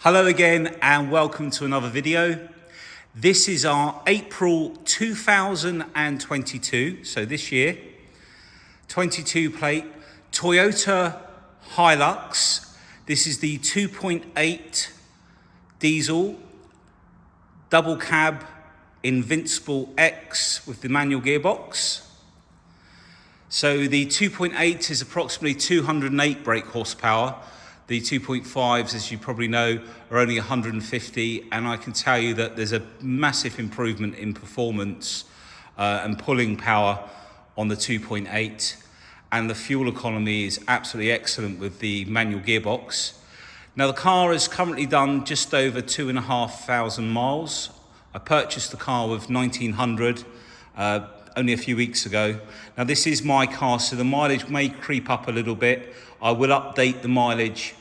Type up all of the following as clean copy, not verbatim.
Hello again and welcome to another video. This is our April 2022, so this year, 22 plate Toyota Hilux. This is the 2.8 diesel double cab Invincible X with the manual gearbox. So the 2.8 is approximately 208 brake horsepower. The 2.5s, as you probably know, are only 150, and I can tell you that there's a massive improvement in performance and pulling power on the 2.8, and the fuel economy is absolutely excellent with the manual gearbox. Now the car has currently done just over 2,500 miles. I purchased the car with 1,900 only a few weeks ago. Now this is my car, so the mileage may creep up a little bit. I will update the mileage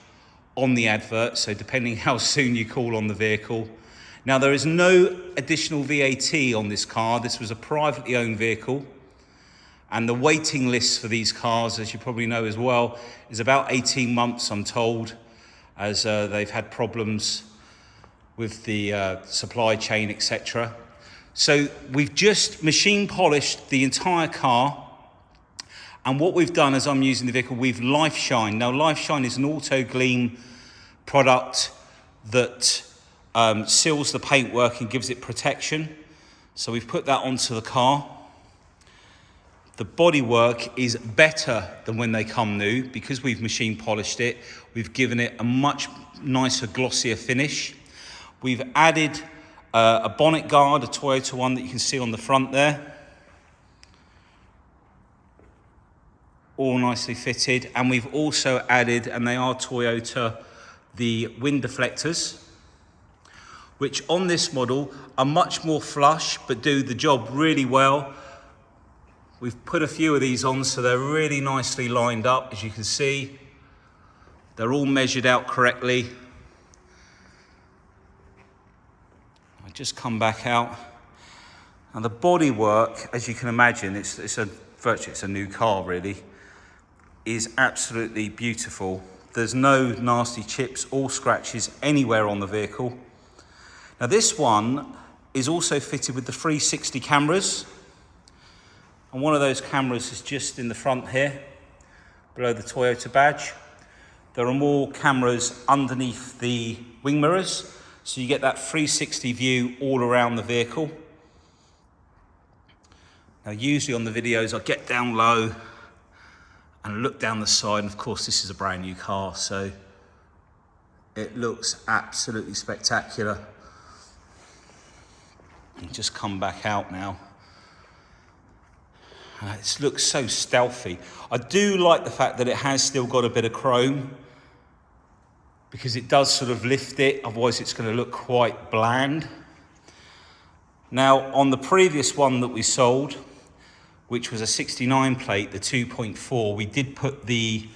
on the advert, so depending how soon you call on the vehicle. Now there is no additional VAT on this car. This was a privately owned vehicle, and the waiting list for these cars, as you probably know as well, is about 18 months, I'm told, as they've had problems with the supply chain, etc. So we've just machine polished the entire car. And what we've done as I'm using the vehicle, we've Life Shine. Now Life Shine is an auto gleam product that seals the paintwork and gives it protection. So we've put that onto the car. The bodywork is better than when they come new because we've machine polished it. We've given it a much nicer, glossier finish. We've added a bonnet guard, a Toyota one that you can see on the front there. All nicely fitted, and we've also added, and they are Toyota, the wind deflectors, which on this model are much more flush but do the job really well. We've put a few of these on, so they're really nicely lined up. As you can see, they're all measured out correctly. I just come back out, and the bodywork, as you can imagine, virtually it's a new car really, is absolutely beautiful. There's no nasty chips or scratches anywhere on the vehicle. Now this one is also fitted with the 360 cameras, and one of those cameras is just in the front here below the Toyota badge. There are more cameras underneath the wing mirrors, so you get that 360 view all around the vehicle. Now usually on the videos I get down low and look down the side, and of course this is a brand new car, so it looks absolutely spectacular. And just come back out now. It looks so stealthy. I do like the fact that it has still got a bit of chrome, because it does sort of lift it, otherwise it's going to look quite bland. Now on the previous one that we sold, which was a 69 plate, the 2.4, we did put the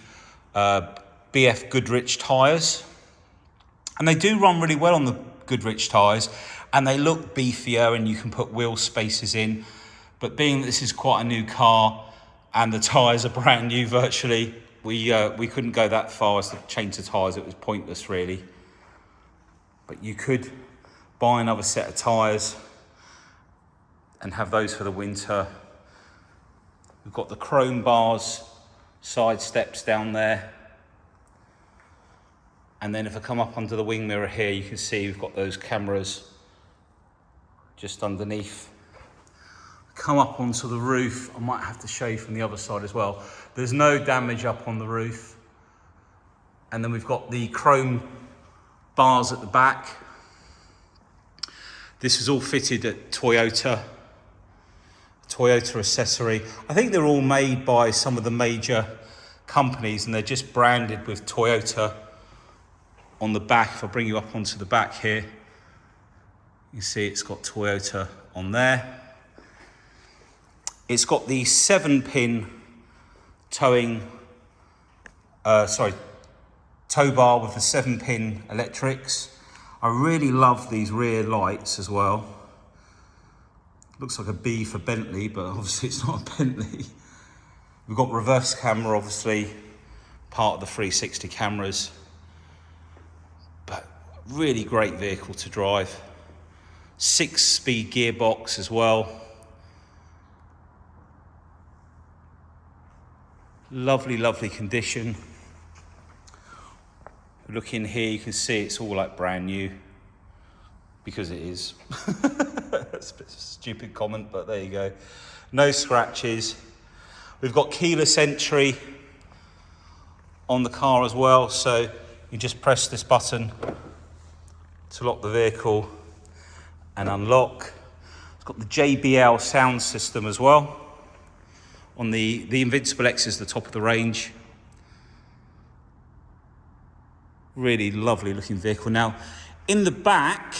BF Goodrich tyres. And they do run really well on the Goodrich tyres, and they look beefier, and you can put wheel spaces in. But being that this is quite a new car and the tyres are brand new virtually, we couldn't go that far as to change the tyres. It was pointless really. But you could buy another set of tyres and have those for the winter. We've got the chrome bars, side steps down there. And then if I come up under the wing mirror here, you can see we've got those cameras just underneath. Come up onto the roof, I might have to show you from the other side as well. There's no damage up on the roof. And then we've got the chrome bars at the back. This is all fitted at Toyota accessory. I think they're all made by some of the major companies, and they're just branded with Toyota on the back. If I bring you up onto the back here, you see it's got Toyota on there. It's got the 7-pin tow bar with the 7-pin electrics. I really love these rear lights as well. Looks like a B for Bentley, but obviously it's not a Bentley. We've got reverse camera, obviously, part of the 360 cameras. But Really great vehicle to drive. 6-speed gearbox as well. Lovely, lovely condition. Look in here, you can see it's all like brand new, because it is. That's a bit of a stupid comment, but there you go. No scratches. We've got keyless entry on the car as well, so you just press this button to lock the vehicle and unlock. It's got the JBL sound system as well. On the Invincible X is the top of the range. Really lovely looking vehicle. Now, in the back,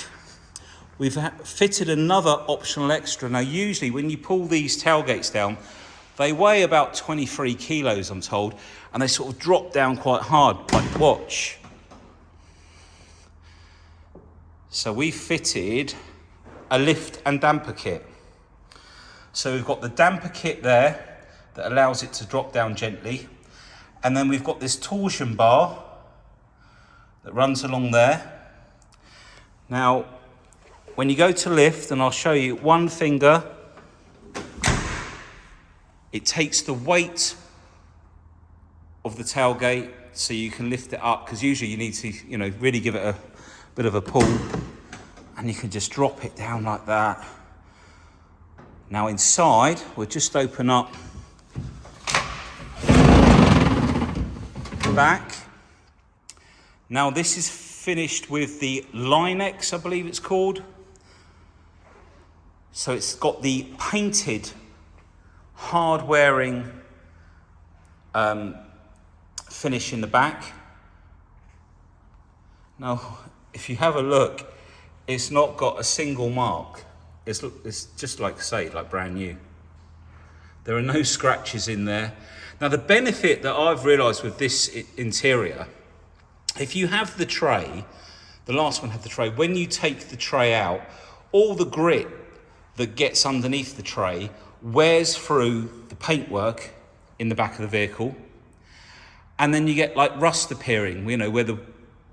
we've fitted another optional extra. Now, usually when you pull these tailgates down, they weigh about 23 kilos, I'm told, and they sort of drop down quite hard, like watch. So we fitted a lift and damper kit. So we've got the damper kit there that allows it to drop down gently. And then we've got this torsion bar that runs along there. Now, when you go to lift, and I'll show you, one finger, it takes the weight of the tailgate so you can lift it up, because usually you need to, really give it a bit of a pull, and you can just drop it down like that. Now inside, we'll just open up the back. Now this is finished with the Line-X, I believe it's called. So it's got the painted, hard-wearing finish in the back. Now, if you have a look, it's not got a single mark. It's just like I say, like brand new. There are no scratches in there. Now, the benefit that I've realised with this interior, if you have the tray, the last one had the tray, when you take the tray out, all the grit that gets underneath the tray wears through the paintwork in the back of the vehicle, and then you get like rust appearing, where the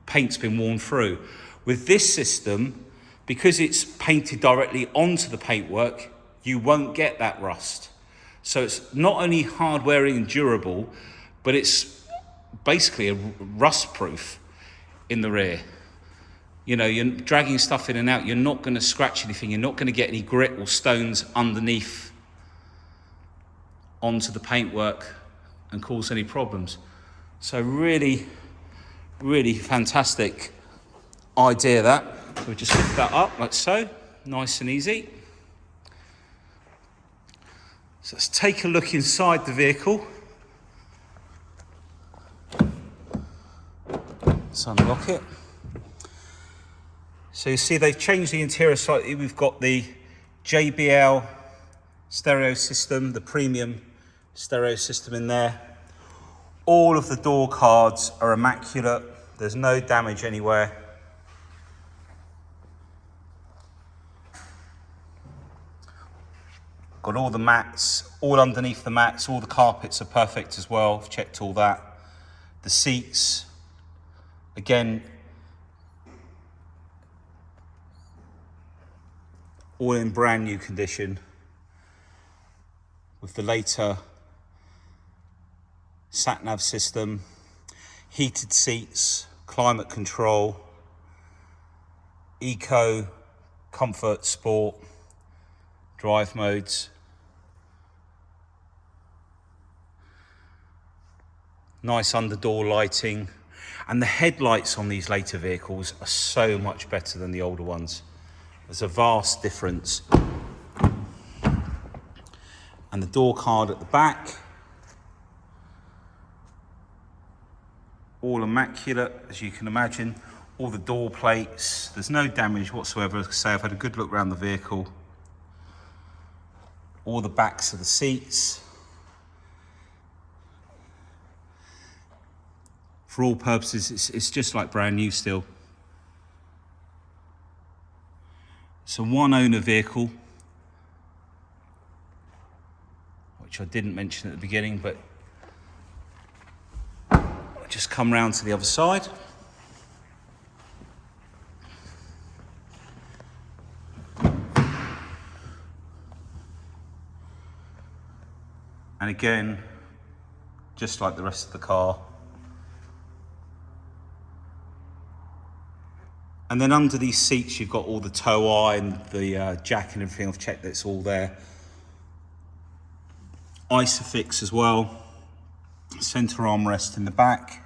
paint's been worn through. With this system, because it's painted directly onto the paintwork, you won't get that rust. So it's not only hard wearing and durable, but it's basically a rust proof in the rear. You're dragging stuff in and out, you're not going to scratch anything, you're not going to get any grit or stones underneath onto the paintwork and cause any problems. So really, really fantastic idea that. So we just lift that up like so, nice and easy. So let's take a look inside the vehicle. Let's unlock it. So you see they've changed the interior slightly. We've got the JBL stereo system, the premium stereo system in there. All of the door cards are immaculate. There's no damage anywhere. Got all the mats, all underneath the mats, all the carpets are perfect as well. I've checked all that. The seats, again, all in brand new condition with the later sat-nav system, heated seats, climate control, eco, comfort, sport, drive modes. Nice underdoor lighting. And the headlights on these later vehicles are so much better than the older ones. There's a vast difference. And the door card at the back, all immaculate, as you can imagine. All the door plates, there's no damage whatsoever. As I say, I've had a good look around the vehicle. All the backs of the seats. For all purposes, it's just like brand new still. It's a one owner vehicle, which I didn't mention at the beginning, but I'll just come round to the other side. And again, just like the rest of the car. And then under these seats, you've got all the tow eye and the jack and everything. I've checked that it's all there. Isofix as well. Center armrest in the back.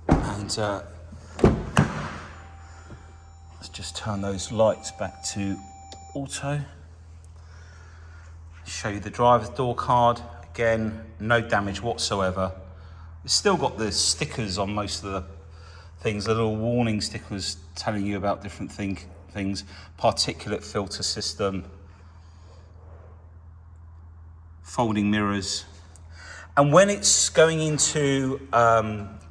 And let's just turn those lights back to auto. Show you the driver's door card. Again, no damage whatsoever. It's still got the stickers on most of the things, the little warning stickers telling you about different things. Particulate filter system, folding mirrors. And when it's going into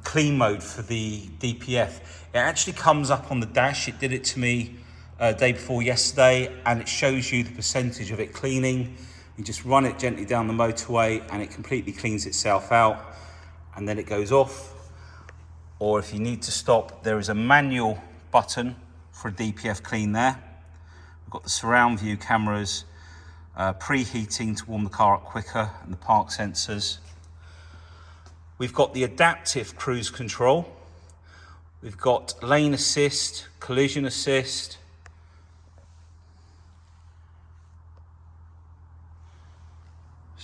clean mode for the DPF, it actually comes up on the dash. It did it to me day before yesterday, and it shows you the percentage of it cleaning. You just run it gently down the motorway and it completely cleans itself out, and then it goes off. Or if you need to stop, there is a manual button for a DPF clean there. We've got the surround view cameras, preheating to warm the car up quicker, and the park sensors. We've got the adaptive cruise control. We've got lane assist, collision assist.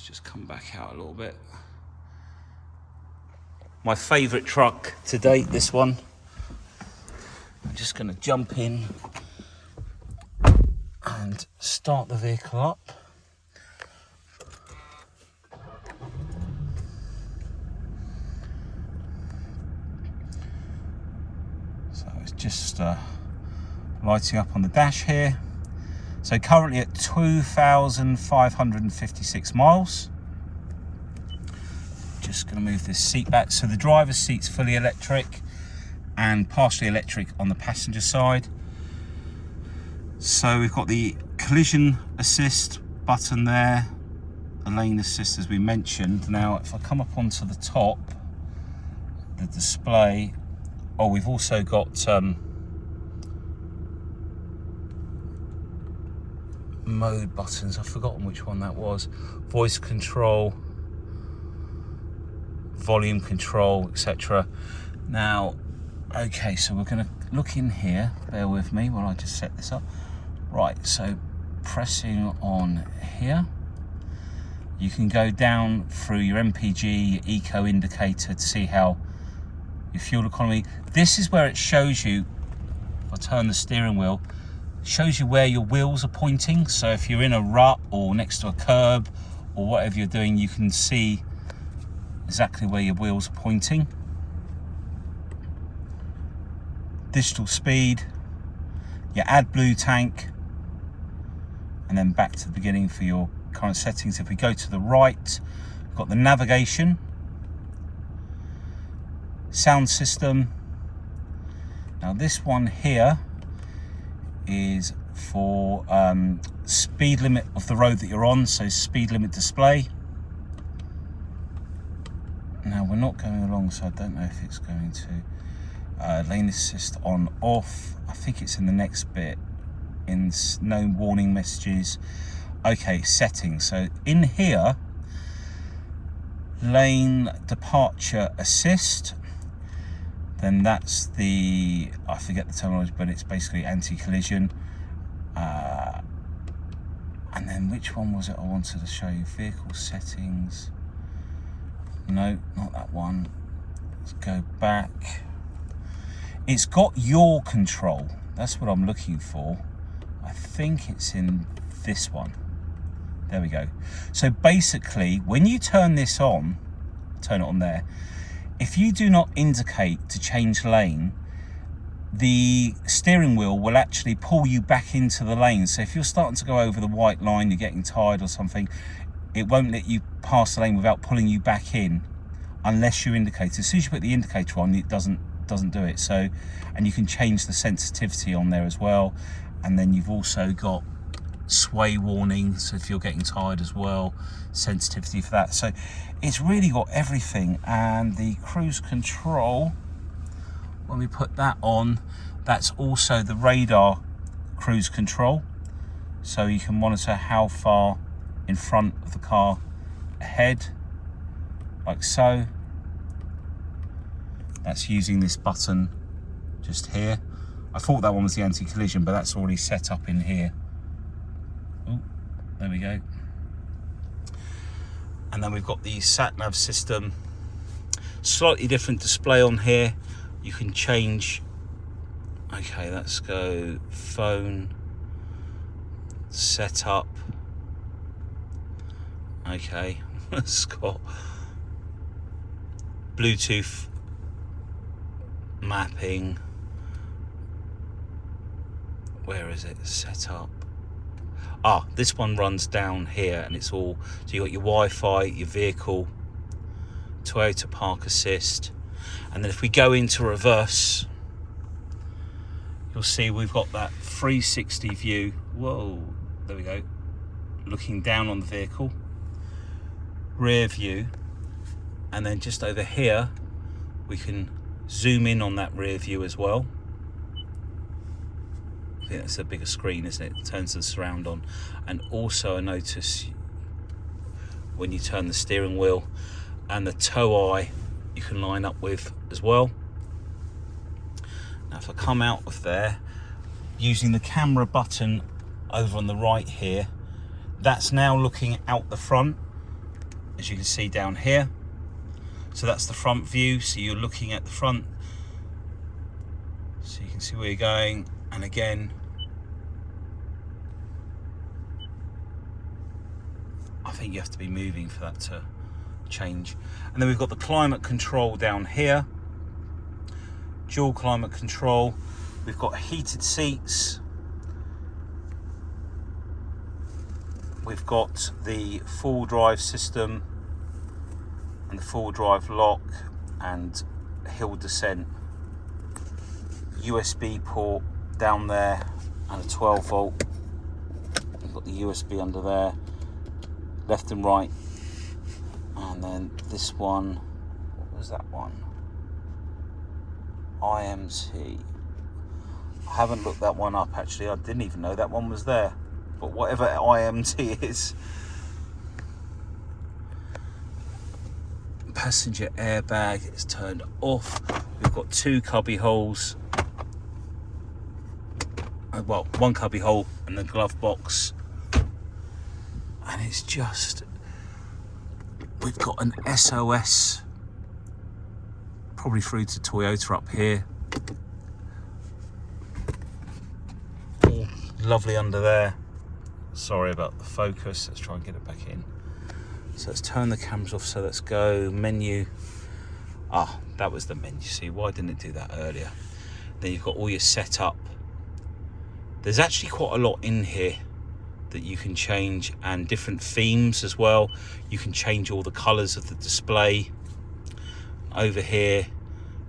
Just come back out a little bit. My favourite truck to date, this one. I'm just going to jump in and start the vehicle up. So it's just lighting up on the dash here. So currently at 2,556 miles. Just going to move this seat back. So the driver's seat's fully electric and partially electric on the passenger side. So we've got the collision assist button there, the lane assist as we mentioned. Now if I come up onto the top, the display, we've also got mode buttons. I've forgotten which one that was. Voice control, volume control, etc. Now, okay, so we're going to look in here. Bear with me while I just set this up. Right, so pressing on here, you can go down through your MPG, your eco indicator to see how your fuel economy. This is where it shows you, if I turn the steering wheel, shows you where your wheels are pointing. So if you're in a rut or next to a curb or whatever you're doing, you can see exactly where your wheels are pointing. Digital speed, your AdBlue tank, and then back to the beginning for your current settings. If we go to the right, we've got the navigation, sound system. Now this one here is for speed limit of the road that you're on, so speed limit display. Now we're not going along, so I don't know if it's going to lane assist on off. I think it's in the next bit, in no warning messages. Okay, settings. So in here, lane departure assist, then that's the, I forget the terminology, but it's basically anti-collision. And then which one was it I wanted to show you? Vehicle settings. No, not that one. Let's go back. It's got yaw control. That's what I'm looking for. I think it's in this one. There we go. So basically, when you turn this on, turn it on there, if you do not indicate to change lane, the steering wheel will actually pull you back into the lane. So if you're starting to go over the white line, you're getting tired or something, it won't let you pass the lane without pulling you back in unless you indicate. As soon as you put the indicator on, it doesn't do it. So, and you can change the sensitivity on there as well. And then you've also got sway warning, so if you're getting tired as well, sensitivity for that. So it's really got everything. And the cruise control, when we put that on, That's also the radar cruise control, so you can monitor how far in front of the car ahead, like so. That's using this button just here. I thought that one was the anti-collision, but that's already set up in here. Oh, there we go. And then we've got the sat-nav system. Slightly different display on here. You can change. Okay, let's go phone, setup. Okay, it's got Bluetooth mapping. Where is it? Setup. Ah, this one runs down here, and it's all, so you got your Wi-Fi, your vehicle, Toyota Park Assist, and then if we go into reverse, you'll see we've got that 360 view. Whoa, there we go. Looking down on the vehicle, rear view, and then just over here, we can zoom in on that rear view as well. I think that's a bigger screen, isn't it? It turns the surround on. And also I notice when you turn the steering wheel and the tow eye, you can line up with as well. Now if I come out of there, using the camera button over on the right here, that's now looking out the front, as you can see down here. So that's the front view, so you're looking at the front, so you can see where you're going. And again, I think you have to be moving for that to change. And then we've got the climate control down here, dual climate control. We've got heated seats. We've got the full drive system and the full drive lock and hill descent. USB port down there and a 12 volt. You've got the USB under there, left and right. And then this one, what was that one? IMT. I haven't looked that one up actually. I didn't even know that one was there. But whatever IMT is. Passenger airbag is turned off. We've got two cubby holes. Well, one cubby hole and the glove box. And it's just, we've got an SOS probably through to Toyota up here. All lovely under there. Sorry about the focus. Let's try and get it back in. So let's turn the cameras off. So let's go menu. Ah, that was the menu. See, why didn't it do that earlier? Then you've got all your setup. There's actually quite a lot in here that you can change, and different themes as well. You can change all the colours of the display. Over here,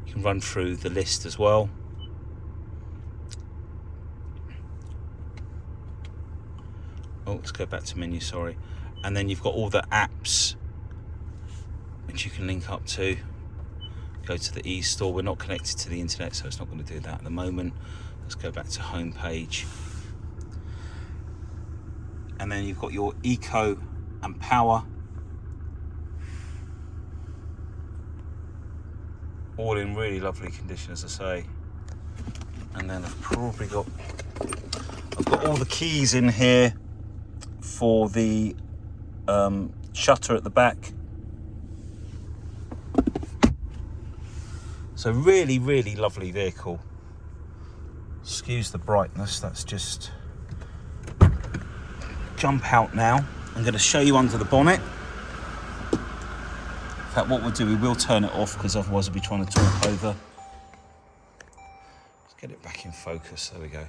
you can run through the list as well. Oh, let's go back to menu, sorry. And then you've got all the apps which you can link up to. Go to the e-store. We're not connected to the internet, so it's not going to do that at the moment. Let's go back to home page. And then you've got your eco and power. All in really lovely condition, as I say. And then I've got all the keys in here for the shutter at the back. So really, really lovely vehicle. Excuse the brightness, that's just... Jump out now. I'm going to show you under the bonnet. In fact, what we'll do, we will turn it off because otherwise I'll be trying to talk over. Let's get it back in focus, there we go.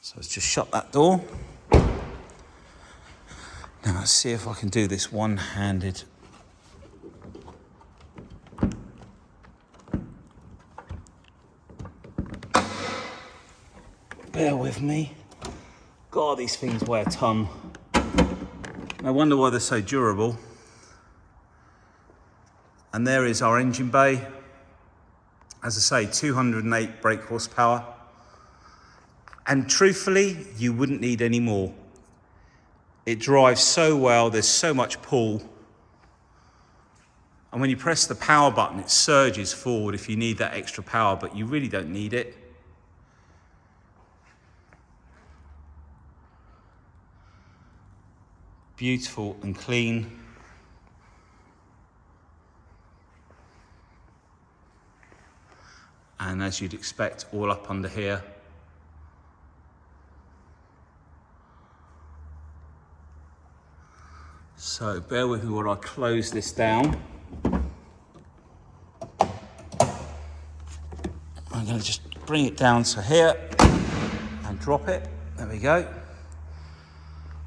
So let's just shut that door. Now let's see if I can do this one-handed. Bear with me. God, these things weigh a ton. I wonder why they're so durable. And there is our engine bay. As I say, 208 brake horsepower. And truthfully, you wouldn't need any more. It drives so well, there's so much pull. And when you press the power button, it surges forward if you need that extra power, but you really don't need it. Beautiful and clean. And as you'd expect, all up under here. So bear with me while I close this down. I'm going to just bring it down to here and drop it. There we go.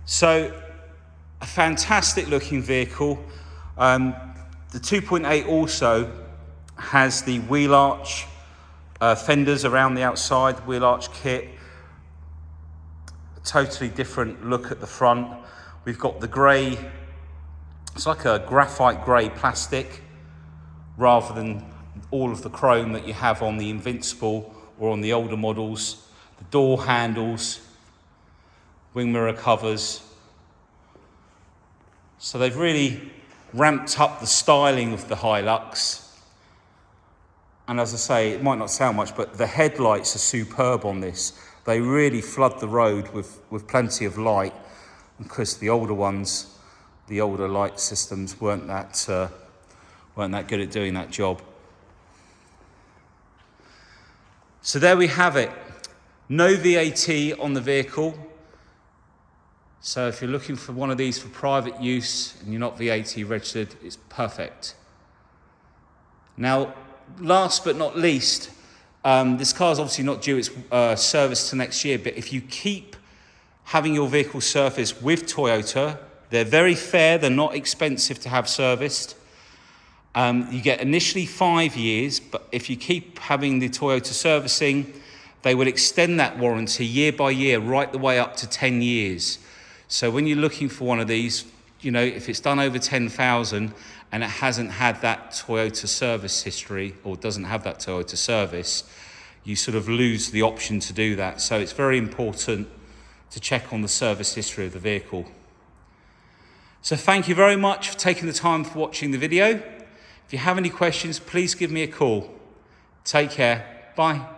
So a fantastic looking vehicle. The 2.8 also has the wheel arch fenders around the outside, wheel arch kit. A totally different look at the front. We've got the grey, it's like a graphite grey plastic rather than all of the chrome that you have on the Invincible or on the older models. The door handles, wing mirror covers. So they've really ramped up the styling of the Hilux. And as I say, it might not sound much, but the headlights are superb on this. They really flood the road with plenty of light, because the older ones, the older light systems weren't that good at doing that job. So there we have it. No VAT on the vehicle. So if you're looking for one of these for private use and you're not VAT registered, it's perfect. Now, last but not least, this car is obviously not due its service to next year, but if you keep having your vehicle serviced with Toyota, they're very fair, they're not expensive to have serviced. You get initially 5 years, but if you keep having the Toyota servicing, they will extend that warranty year by year, right the way up to 10 years. So when you're looking for one of these, you know, if it's done over 10,000 and it hasn't had that Toyota service history or doesn't have that Toyota service, you sort of lose the option to do that. So it's very important to check on the service history of the vehicle. So thank you very much for taking the time for watching the video. If you have any questions, please give me a call. Take care. Bye.